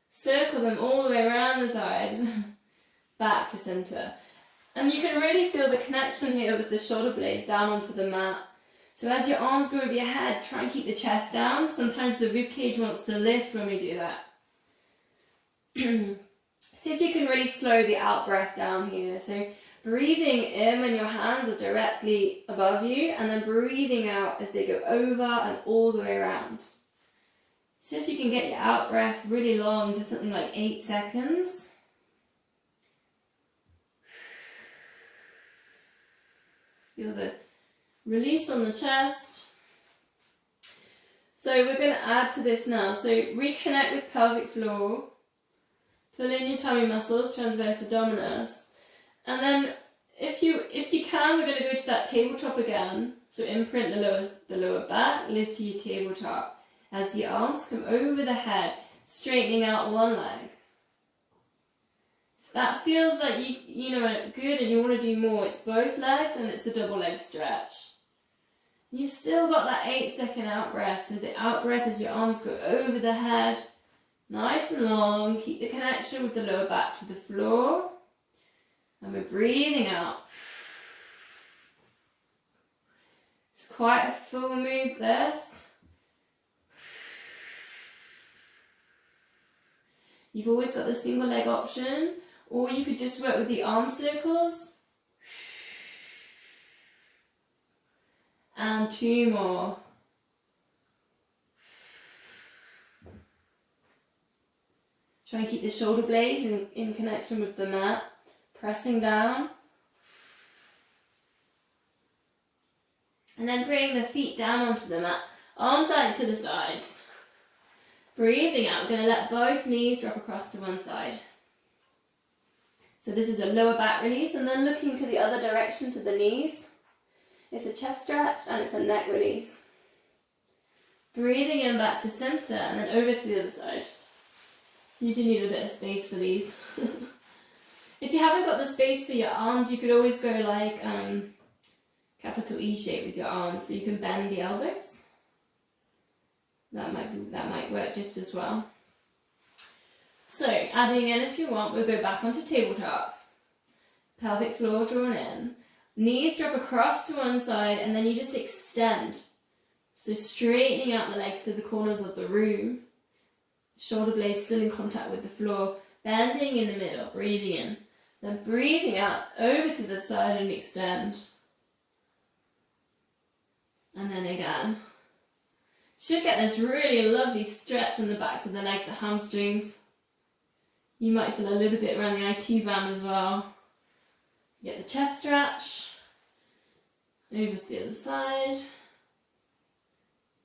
S1: circle them all the way around the sides, back to centre. And you can really feel the connection here with the shoulder blades down onto the mat. So as your arms go over your head, try and keep the chest down. Sometimes the rib cage wants to lift when we do that. See if you can really slow the out breath down here. So breathing in when your hands are directly above you, and then breathing out as they go over and all the way around. See if you can get your out breath really long to something like 8 seconds. Feel the release on the chest. So we're going to add to this now. So reconnect with pelvic floor. Pull in your tummy muscles, transverse abdominis. And then if you can, we're going to go to that tabletop again. So imprint the lower back, lift to your tabletop. As the arms come over the head, straightening out one leg. If that feels like you know good and you want to do more, it's both legs and it's the double leg stretch. You've still got that 8-second out breath. So the out breath as your arms go over the head, nice and long. Keep the connection with the lower back to the floor. And we're breathing out. It's quite a full move, this. You've always got the single leg option, or you could just work with the arm circles. And 2 more. Try and keep the shoulder blades in connection with the mat. Pressing down. And then bring the feet down onto the mat. Arms out to the sides. Breathing out. We're going to let both knees drop across to one side. So this is a lower back release, and then looking to the other direction to the knees. It's a chest stretch and it's a neck release. Breathing in back to centre and then over to the other side. You do need a bit of space for these. If you haven't got the space for your arms, you could always go like capital E shape with your arms, so you can bend the elbows. That might work just as well. So adding in, if you want, we'll go back onto tabletop. Pelvic floor drawn in. Knees drop across to one side and then you just extend. So straightening out the legs to the corners of the room. Shoulder blades still in contact with the floor. Bending in the middle, breathing in. Then breathing out over to the side and extend. And then again. Should get this really lovely stretch on the backs of the legs, the hamstrings. You might feel a little bit around the IT band as well. Get the chest stretch, over to the other side,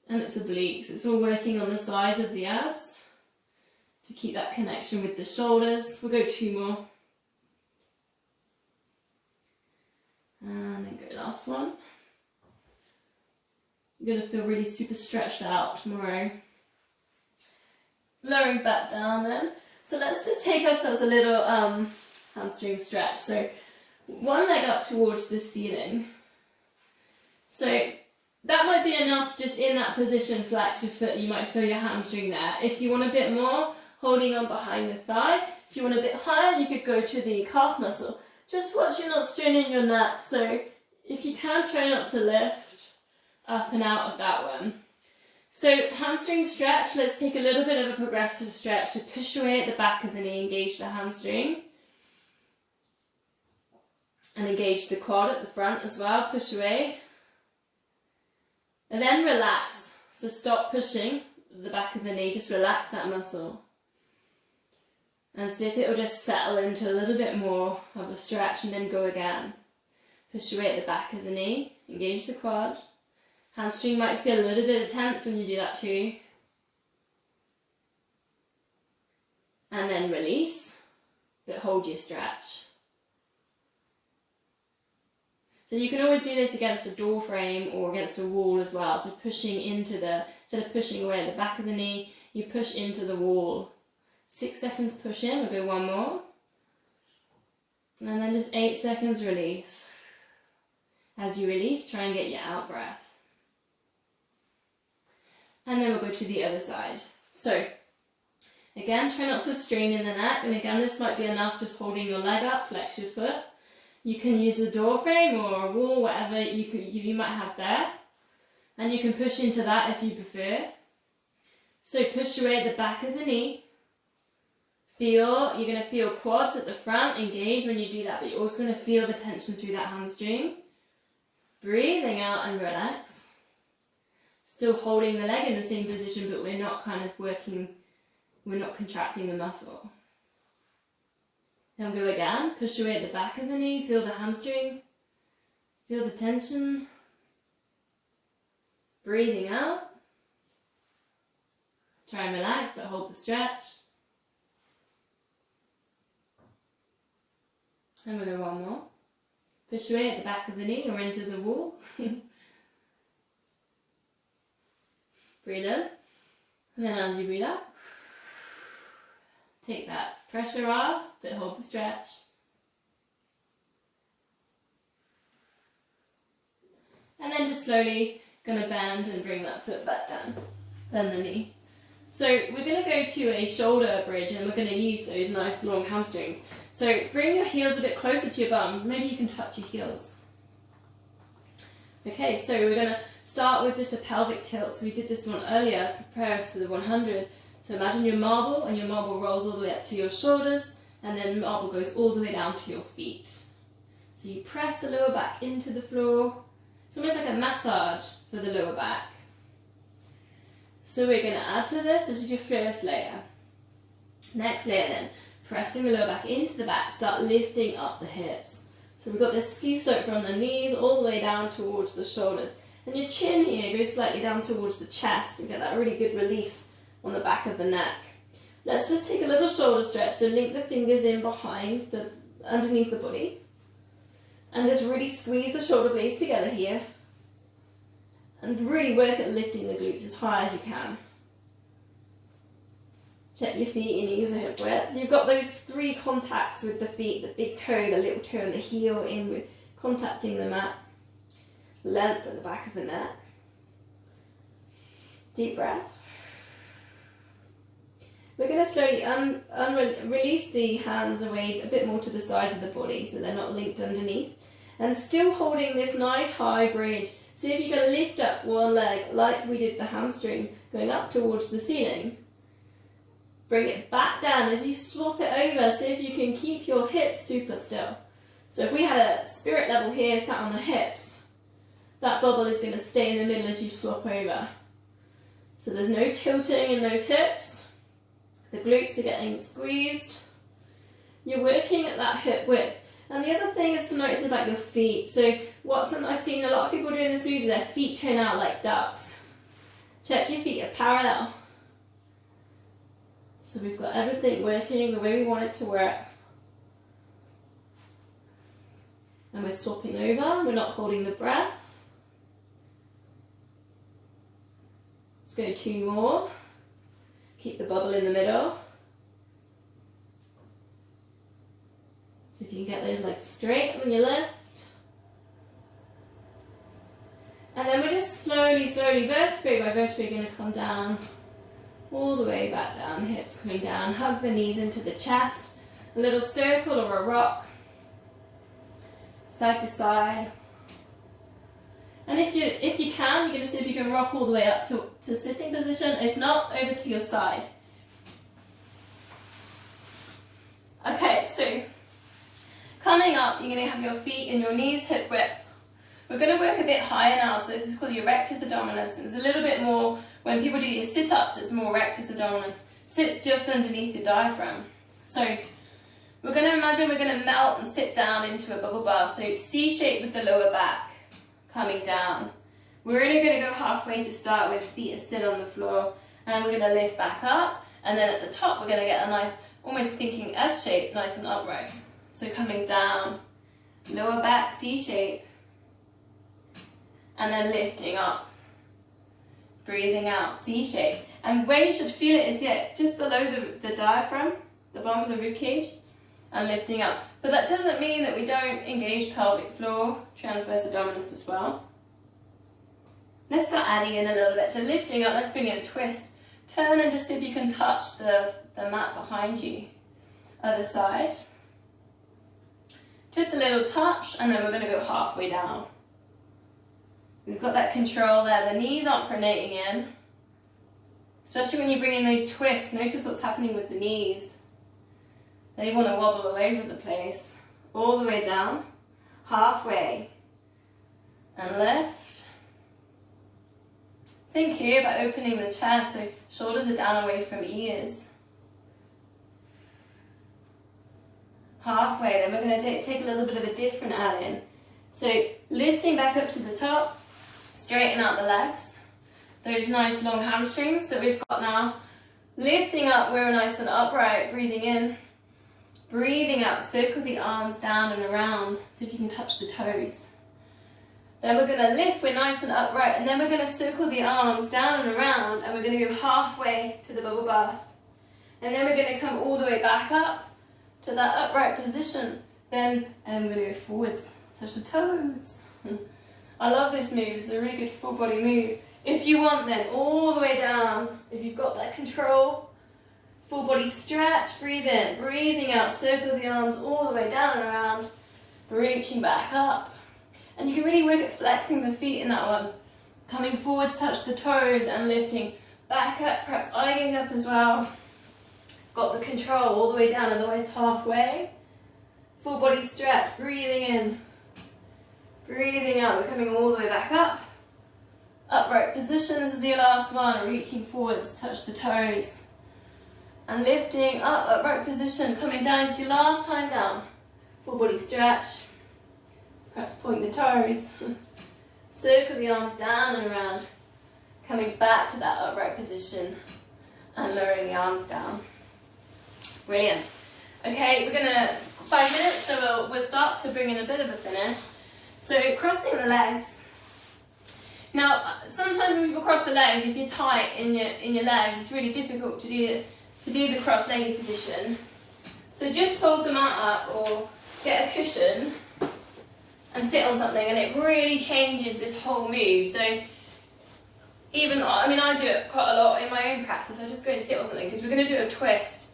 S1: and it's obliques. It's all working on the sides of the abs to keep that connection with the shoulders. We'll go 2 more. And then go last one. You're going to feel really super stretched out tomorrow. Lowering back down then. So let's just take ourselves a little hamstring stretch. So one leg up towards the ceiling. So that might be enough just in that position, flex your foot, you might feel your hamstring there. If you want a bit more, holding on behind the thigh,
S3: If you want a bit higher, you could go to the calf muscle. Just watch you're not straining your neck. So if you can, try not to lift up and out of that one. So hamstring stretch, let's take a little bit of a progressive stretch to push away at the back of the knee, engage the hamstring. And engage the quad at the front as well, push away. And then relax. So stop pushing the back of the knee, just relax that muscle. And see if it will just settle into a little bit more of a stretch and then go again. Push away at the back of the knee, engage the quad. Hamstring might feel a little bit tense when you do that too. And then release, but hold your stretch. So you can always do this against a door frame or against a wall as well. So pushing into instead of pushing away at the back of the knee, you push into the wall. 6 seconds push in, we'll go one more. And then just 8 seconds release. As you release, try and get your out breath. And then we'll go to the other side. So, again, try not to strain in the neck. And again, this might be enough just holding your leg up, flex your foot. You can use a door frame or a wall, whatever you might have there. And you can push into that if you prefer. So push away at the back of the knee. You're going to feel quads at the front, engage when you do that, but you're also going to feel the tension through that hamstring. Breathing out and relax. Still holding the leg in the same position, but we're not contracting the muscle. Then go again, push away at the back of the knee, feel the hamstring, feel the tension. Breathing out. Try and relax, but hold the stretch. And we'll go one more. Push away at the back of the knee or into the wall. Breathe in. And then as you breathe out, take that pressure off, but hold the stretch. And then just slowly going to bend and bring that foot back down. Bend the knee. So we're going to go to a shoulder bridge and we're going to use those nice long hamstrings. So bring your heels a bit closer to your bum. Maybe you can touch your heels. Okay, so we're going to start with just a pelvic tilt. So we did this one earlier, prepare us for the 100. So imagine your marble, and your marble rolls all the way up to your shoulders, and then marble goes all the way down to your feet. So you press the lower back into the floor. It's almost like a massage for the lower back. So we're going to add to this. This is your first layer. Next layer then, pressing the lower back into the back, start lifting up the hips. So we've got this ski slope from the knees all the way down towards the shoulders. And your chin here goes slightly down towards the chest. You get that really good release on the back of the neck. Let's just take a little shoulder stretch. So link the fingers in behind, underneath the body. And just really squeeze the shoulder blades together here. And really work at lifting the glutes as high as you can. Check your feet, your knees are hip width. You've got those 3 contacts with the feet, the big toe, the little toe, and the heel in with contacting the mat. Length at the back of the neck. Deep breath. We're going to slowly release the hands away a bit more to the sides of the body so they're not linked underneath. And still holding this nice high bridge. So if you're going to lift up one leg like we did the hamstring, going up towards the ceiling, bring it back down as you swap it over. See if you can keep your hips super still. So if we had a spirit level here sat on the hips, that bubble is going to stay in the middle as you swap over. So there's no tilting in those hips. The glutes are getting squeezed. You're working at that hip width. And the other thing is to notice about your feet. So I've seen a lot of people doing this move, their feet turn out like ducks. Check your feet are parallel. So we've got everything working the way we want it to work. And we're swapping over, we're not holding the breath. Let's go 2 more. Keep the bubble in the middle. So if you can get those legs straight when you lift. And then we're just slowly, vertebrae by vertebrae, going to come down all the way back down, hips coming down, hug the knees into the chest, a little circle or a rock, side to side. And if you can, you're going to see if you can rock all the way up to sitting position. If not, over to your side. Okay, so coming up, you're going to have your feet and your knees hip width. We're going to work a bit higher now, so this is called your rectus abdominis. And it's a little bit more, when people do your sit-ups, it's more rectus abdominis. Sits just underneath the diaphragm. So we're going to imagine we're going to melt and sit down into a bubble bath. So C shape with the lower back coming down. We're only going to go halfway to start with, feet are still on the floor. And we're going to lift back up. And then at the top, we're going to get a nice, almost thinking S shape, nice and upright. So coming down, lower back C shape. And then lifting up, breathing out, C shape. And where you should feel it is just below the diaphragm, the bottom of the rib cage, and lifting up. But that doesn't mean that we don't engage pelvic floor, transverse abdominis as well. Let's start adding in a little bit. So lifting up, let's bring in a twist. Turn and just see if you can touch the mat behind you. Other side. Just a little touch, and then we're going to go halfway down. We've got that control there. The knees aren't pronating in. Especially when you bring in those twists. Notice what's happening with the knees. They want to wobble all over the place. All the way down. Halfway. And lift. Think here about opening the chest so shoulders are down away from ears. Halfway. Then we're going to take a little bit of a different add-in. So lifting back up to the top. Straighten out the legs, those nice long hamstrings that we've got now. Lifting up, we're nice and upright, breathing in. Breathing out, circle the arms down and around, so if you can touch the toes. Then we're going to lift, we're nice and upright, and then we're going to circle the arms down and around, and we're going to go halfway to the bubble bath. And then we're going to come all the way back up to that upright position. Then we're going to go forwards, touch the toes. I love this move, it's a really good full body move. If you want then, all the way down, if you've got that control, full body stretch, breathe in, breathing out, circle the arms all the way down and around, reaching back up. And you can really work at flexing the feet in that one. Coming forwards, touch the toes and lifting back up, perhaps eye gaze up as well. Got the control all the way down, otherwise halfway. Full body stretch, breathing in. Breathing out, we're coming all the way back up. Upright position, this is your last one. Reaching forwards, touch the toes. And lifting up, upright position, coming down to your last time down. Full body stretch. Perhaps point the toes. Circle the arms down and around. Coming back to that upright position. And lowering the arms down. Brilliant. Okay, we're gonna, 5 minutes, so we'll start to bring in a bit of a finish. So crossing the legs. Now, sometimes when people cross the legs, if you're tight in your legs, it's really difficult to do the cross-legged position. So just fold the mat up or get a cushion and sit on something, and it really changes this whole move. So I do it quite a lot in my own practice. I just go and sit on something because we're going to do a twist.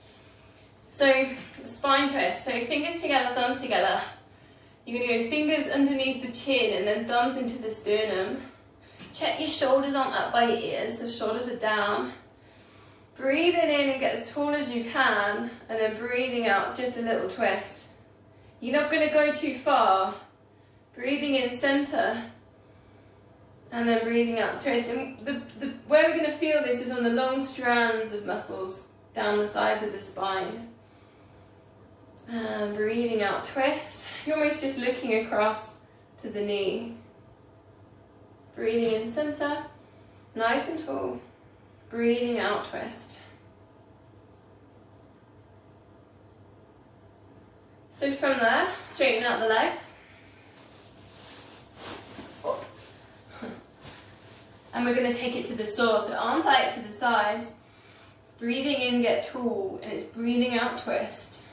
S3: So spine twist. So fingers together, thumbs together. You're going to go fingers underneath the chin and then thumbs into the sternum. Check your shoulders aren't up by your ears, so shoulders are down. Breathing in and get as tall as you can, and then breathing out, just a little twist. You're not going to go too far. Breathing in, center, and then breathing out, twist. And where we're going to feel this is on the long strands of muscles down the sides of the spine. And breathing out, twist. You're almost just looking across to the knee. Breathing in, center, nice and tall. Breathing out, twist. So from there, straighten out the legs. And we're going to take it to the source. So arms out to the sides. It's breathing in, get tall, and it's breathing out, twist.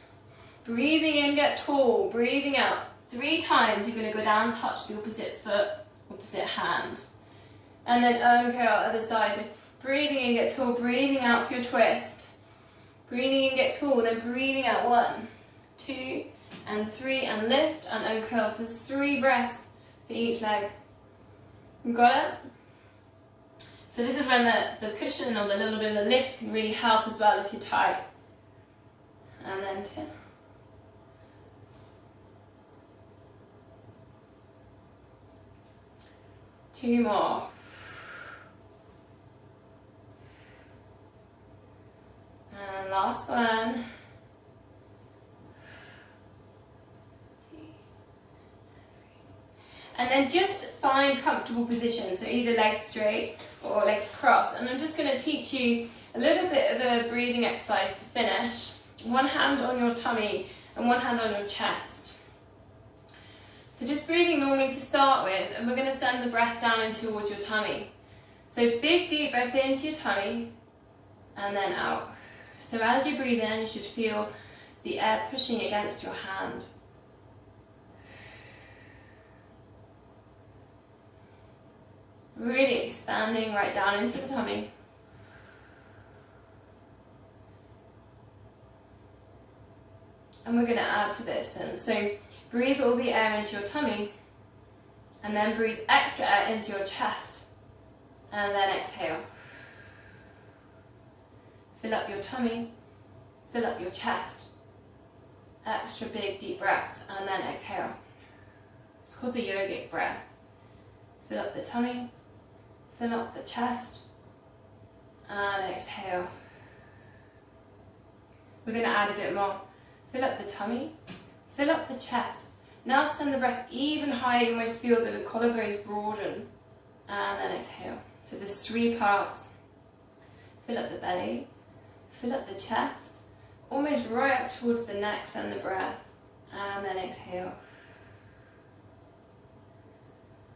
S3: Breathing in, get tall, breathing out. 3 times you're going to go down, touch the opposite foot, opposite hand. And then curl other side. So breathing in, get tall, breathing out for your twist. Breathing in, get tall, then breathing out 1.
S1: 2 and 3, and lift and uncurl. So there's 3 breaths for each leg. You got it? So this is when the cushion or the little bit of the lift can really help as well if you're tight. And then 10. Two more. And last one. And then just find comfortable positions, so either legs straight or legs crossed. And I'm just going to teach you a little bit of a breathing exercise to finish. One hand on your tummy and one hand on your chest. So just breathing normally to start with, and we're going to send the breath down in towards your tummy. So big deep breath into your tummy and then out. So as you breathe in, you should feel the air pushing against your hand. Really expanding right down into the tummy. And we're going to add to this then. So breathe all the air into your tummy, and then breathe extra air into your chest, and then exhale. Fill up your tummy, fill up your chest. Extra big deep breaths, and then exhale. It's called the yogic breath. Fill up the tummy, fill up the chest, and exhale. We're going to add a bit more. Fill up the tummy, fill up the chest. Now send the breath even higher. You almost feel the collarbones broaden, and then exhale. So there's 3 parts. Fill up the belly, fill up the chest, almost right up towards the neck, send the breath, and then exhale.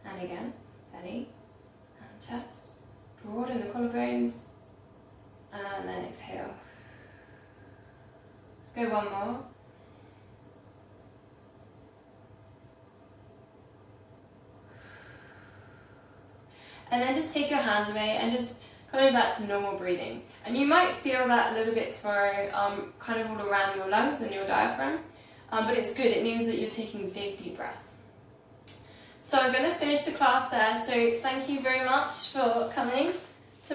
S1: And again, belly and chest, broaden the collarbones, and then exhale. Let's go one more. And then just take your hands away and just coming back to normal breathing. And you might feel that a little bit tomorrow, kind of all around your lungs and your diaphragm, but it's good. It means that you're taking big deep breaths. So I'm going to finish the class there. So thank you very much for coming.